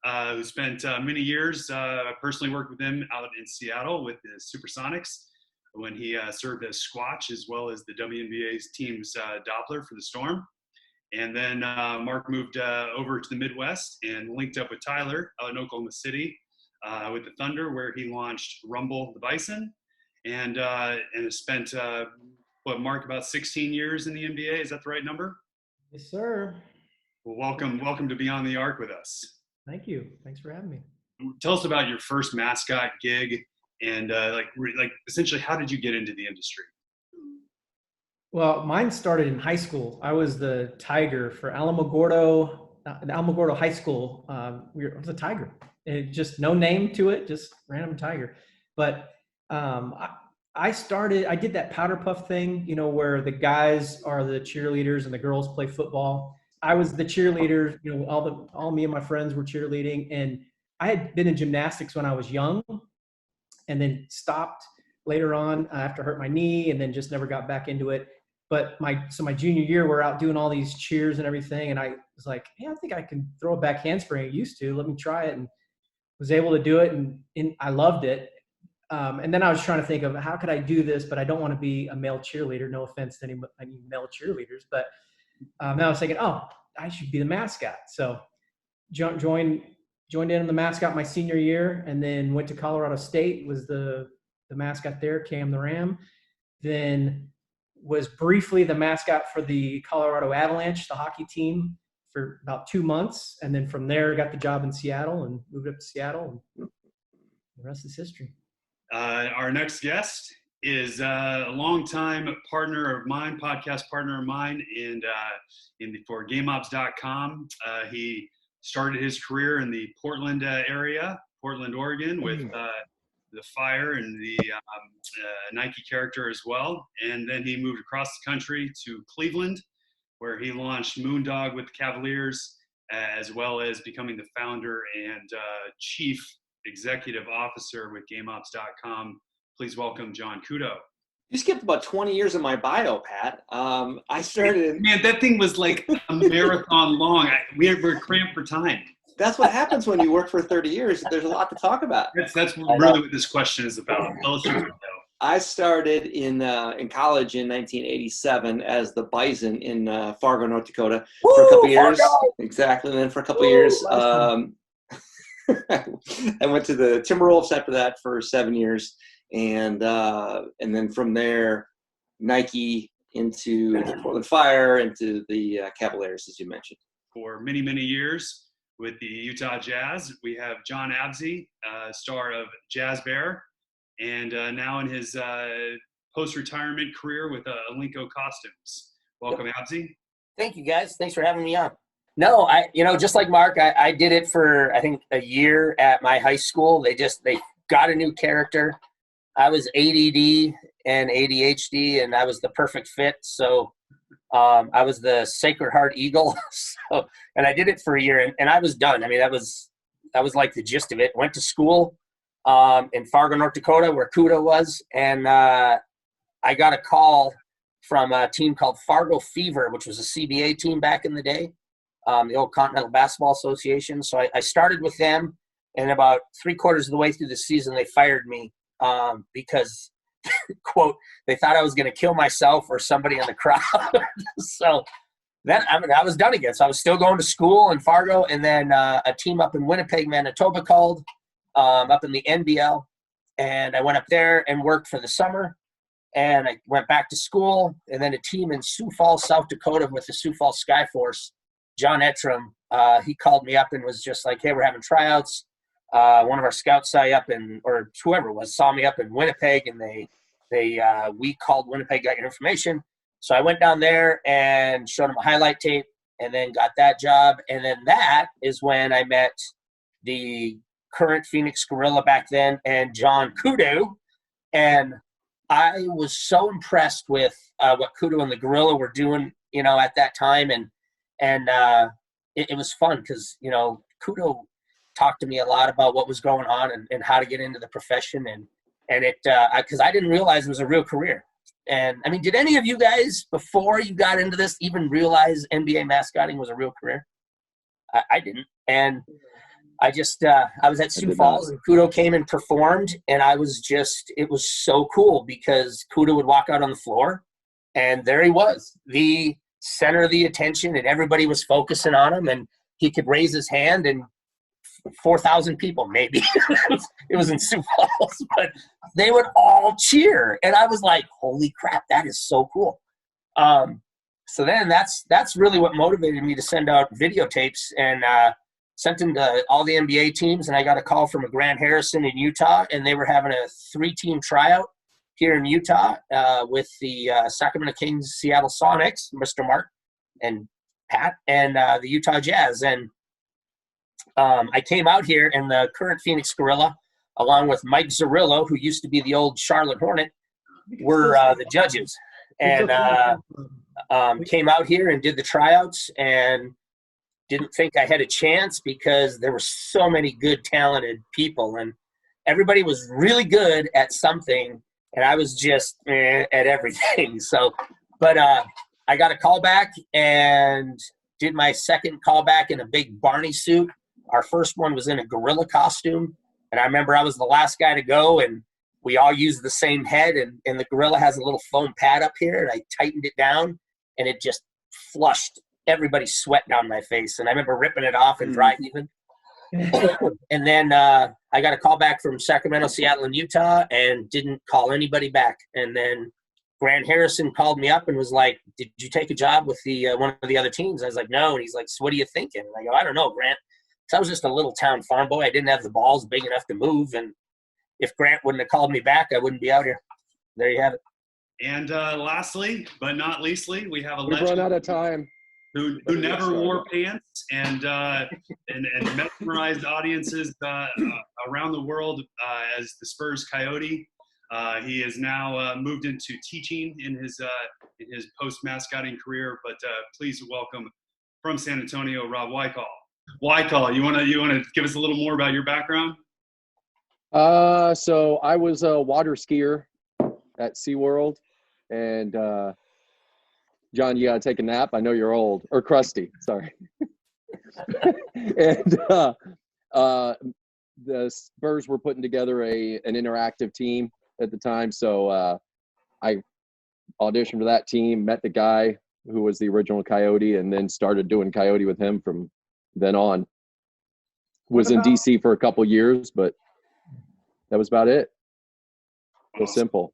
who spent many years. I personally worked with him out in Seattle with the Supersonics when he served as Squatch as well as the WNBA's team's Doppler for the Storm. And then Marc moved over to the Midwest and linked up with Tyler out in Oklahoma City with the Thunder, where he launched Rumble the Bison, and has spent Marc, about 16 years in the NBA. Is that the right number? Yes, sir. Well, welcome to Beyond the Arc with us. Thank you. Thanks for having me. Tell us about your first mascot gig, and essentially, how did you get into the industry? Well, mine started in high school. I was the tiger for Alamogordo High School. I was a tiger. It just no name to it, just random tiger. But I did that powder puff thing, where the guys are the cheerleaders and the girls play football. I was the cheerleader, all me and my friends were cheerleading. And I had been in gymnastics when I was young and then stopped later on after I hurt my knee and then just never got back into it. But my junior year, we're out doing all these cheers and everything. And I was like, hey, I think I can throw a back handspring. I used to. Let me try it. And was able to do it. And I loved it. And then I was trying to think of how could I do this, but I don't want to be a male cheerleader. No offense to any male cheerleaders. But now I was thinking, oh, I should be the mascot. So joined in on the mascot my senior year, and then went to Colorado State, was the mascot there, Cam the Ram. Then was briefly the mascot for the Colorado Avalanche, the hockey team, for about 2 months. And then from there, got the job in Seattle and moved up to Seattle. And the rest is history. Our next guest is a longtime partner of mine, podcast partner of mine, and for GameObs.com. He started his career in the Portland area, Portland, Oregon, with the Fire and the Nike character as well. And then he moved across the country to Cleveland, where he launched Moondog with the Cavaliers, as well as becoming the founder and chief executive officer with GameObs.com. Please welcome John Cudo. You skipped about 20 years of my bio, Pat. I started. Man, that thing was like a marathon long. We're cramped for time. That's what happens when you work for 30 years. There's a lot to talk about. That's really what this question is about. Tell us your bio. I started in college in 1987 as the Bison in Fargo, North Dakota for a couple years. Exactly. And then for a couple years, I went to the Timberwolves after that for 7 years. And then from there, Nike into the Portland Fire, into the Cavaliers, as you mentioned. For many, many years with the Utah Jazz, we have John Absey, star of Jazz Bear, and now in his post-retirement career with Alinco Costumes. Welcome, Absey. Thank you, guys. Thanks for having me on. No, just like Marc, I did it for, I think, a year at my high school. They got a new character. I was ADD and ADHD, and I was the perfect fit. So I was the Sacred Heart Eagle. And I did it for a year, and I was done. I mean, that was like the gist of it. Went to school in Fargo, North Dakota, where Cudo was, and I got a call from a team called Fargo Fever, which was a CBA team back in the day, the old Continental Basketball Association. So I started with them, and about 3/4 of the way through the season, they fired me. Because, quote, they thought I was going to kill myself or somebody in the crowd. So then, I was done again. So I was still going to school in Fargo, and then a team up in Winnipeg, Manitoba called, up in the NBL. And I went up there and worked for the summer. And I went back to school. And then a team in Sioux Falls, South Dakota with the Sioux Falls Skyforce, John Ettram, he called me up and was just like, hey, we're having tryouts. One of our scouts or whoever it was, saw me up in Winnipeg, and we called Winnipeg, got your information. So I went down there and showed them a highlight tape, and then got that job. And then that is when I met the current Phoenix Gorilla back then, and John Cudo. And I was so impressed with what Cudo and the Gorilla were doing, at that time. And it was fun because, Cudo talked to me a lot about what was going on and how to get into the profession. And it, because I didn't realize it was a real career. And I mean, did any of you guys, before you got into this, even realize NBA mascotting was a real career? I didn't. And I was at Sioux Falls and Cudo came and performed, and it was so cool because Cudo would walk out on the floor and there he was, the center of the attention, and everybody was focusing on him, and he could raise his hand and 4,000 people maybe. It was in Sioux Falls, but they would all cheer. And I was like, holy crap, that is so cool. So then that's really what motivated me to send out videotapes and sent them to all the NBA teams. And I got a call from a Grant Harrison in Utah, and they were having a 3-team tryout here in Utah with the Sacramento Kings, Seattle Sonics, Mr. Marc and Pat, and the Utah Jazz. And I came out here, and the current Phoenix Gorilla, along with Mike Zarillo, who used to be the old Charlotte Hornet, were the judges. And came out here and did the tryouts, and didn't think I had a chance because there were so many good, talented people, and everybody was really good at something, and I was just at everything. So, but I got a call back and did my second callback in a big Barney suit. Our first one was in a gorilla costume, and I remember I was the last guy to go, and we all used the same head, and the gorilla has a little foam pad up here, and I tightened it down, and it just flushed everybody's sweat down my face. And I remember ripping it off and dry heaving. And then I got a call back from Sacramento, Seattle, and Utah, and didn't call anybody back. And then Grant Harrison called me up and was like, did you take a job with the one of the other teams? I was like, no. And he's like, so what are you thinking? And I go, I don't know, Grant. So I was just a little town farm boy. I didn't have the balls big enough to move. And if Grant wouldn't have called me back, I wouldn't be out here. There you have it. And lastly, but not leastly, we have a We've run out of time. Who never wore pants and mesmerized audiences around the world as the Spurs Coyote. He has now moved into teaching in his post-mascotting career. But please welcome from San Antonio, Rob Wicall. Wicall, you wanna give us a little more about your background? So I was a water skier at SeaWorld, and John, you gotta take a nap. I know you're old, or crusty. Sorry. And the Spurs were putting together an interactive team at the time, so I auditioned for that team, met the guy who was the original Coyote, and then started doing Coyote with him from then on. Was in DC for a couple years, but that was about it. So simple.